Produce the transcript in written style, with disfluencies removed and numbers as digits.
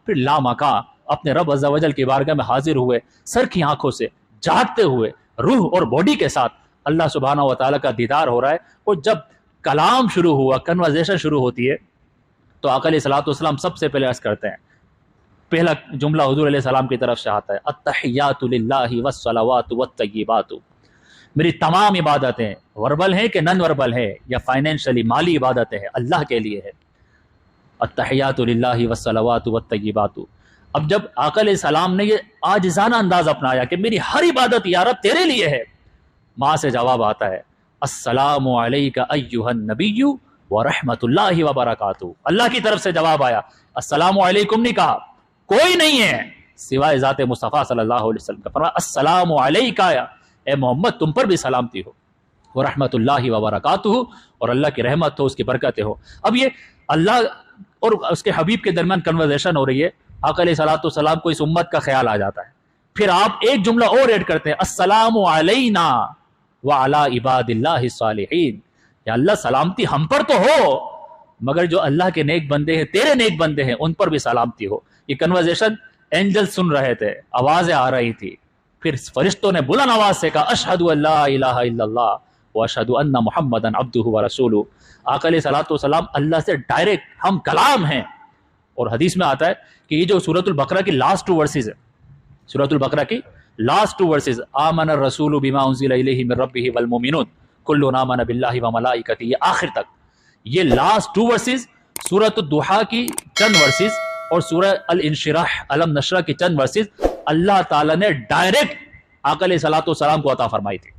پھر لامکاں اپنے رب عز و جل کی بارگاہ میں حاضر ہوئے، سر کی آنکھوں سے جاگتے ہوئے، روح اور باڈی کے ساتھ اللہ سبحانہ و تعالیٰ کا دیدار ہو رہا ہے۔ اور جب کلام شروع ہوا، کنورزیشن شروع ہوتی ہے، تو آقا علیہ الصلوۃ والسلام سب سے پہلے عرض کرتے ہیں، پہلا جملہ حضور علیہ السلام کی طرف سے آتا ہے، التحیات للہ والصلوات والطیبات، میری تمام عبادتیں وربل ہیں کہ نن وربل ہیں یا فائنینشلی مالی عبادتیں ہیں، اللہ کے لیے ہے، التحیات للہ والصلوات والطیبات۔ اب جب آقا علیہ السلام نے یہ عاجزانہ انداز اپنایا کہ میری ہر عبادت یا رب تیرے لیے ہے، ماں سے جواب آتا ہے، السلام علیک ایھا النبی ورحمۃ اللہ وبرکاتہ۔ اللہ کی طرف سے جواب آیا، السلام علیکم نہیں کہا، کوئی نہیں ہے سوائے ذات مصطفیٰ صلی اللہ علیہ وسلم کا، فرمایا السلام علیک، اے محمد تم پر بھی سلامتی ہو، ورحمۃ اللہ وبرکاتہ، اور اللہ کی رحمت ہو، اس کی برکتیں ہو۔ اب یہ اللہ اور اس کے حبیب کے درمیان کنورزیشن ہو رہی ہے، آقا علیہ الصلوۃ والسلام کو اس امت کا خیال آ جاتا ہے، پھر آپ ایک جملہ اور ایڈ کرتے ہیں، السلام علینا وعلی عباد اللہ الصالحین، یا اللہ سلامتی ہم پر تو ہو مگر جو اللہ کے نیک بندے ہیں، تیرے نیک بندے ہیں، ان پر بھی سلامتی ہو۔ یہ کنورزیشن اینجل سن رہے تھے، آوازیں آ رہی تھی، پھر فرشتوں نے بلند آواز سے کہا، اشہد ان لا الہ الا اللہ واشہد ان محمدا عبدہ ورسولہ۔ آقا علیہ الصلوۃ والسلام اللہ سے ڈائریکٹ ہم کلام ہیں۔ اور حدیث میں آتا ہے کہ یہ جو سورۃ البقرہ کی لاسٹ 2 ورسز ہے، سورۃ البقرہ کی لاسٹ 2 ورسز، آمن الرسول بما انزل الیہ من ربہ والمؤمنون کل آمن باللہ وملائکتہ، یہ آخر تک، یہ لاسٹ 2 ورسز سورۃ الضحیٰ کی چند ورسز اور سورہ الانشراح علم نشرہ کی چند ورسز اللہ تعالیٰ نے ڈائریکٹ آقا علیہ الصلوۃ والسلام کو عطا فرمائی تھی۔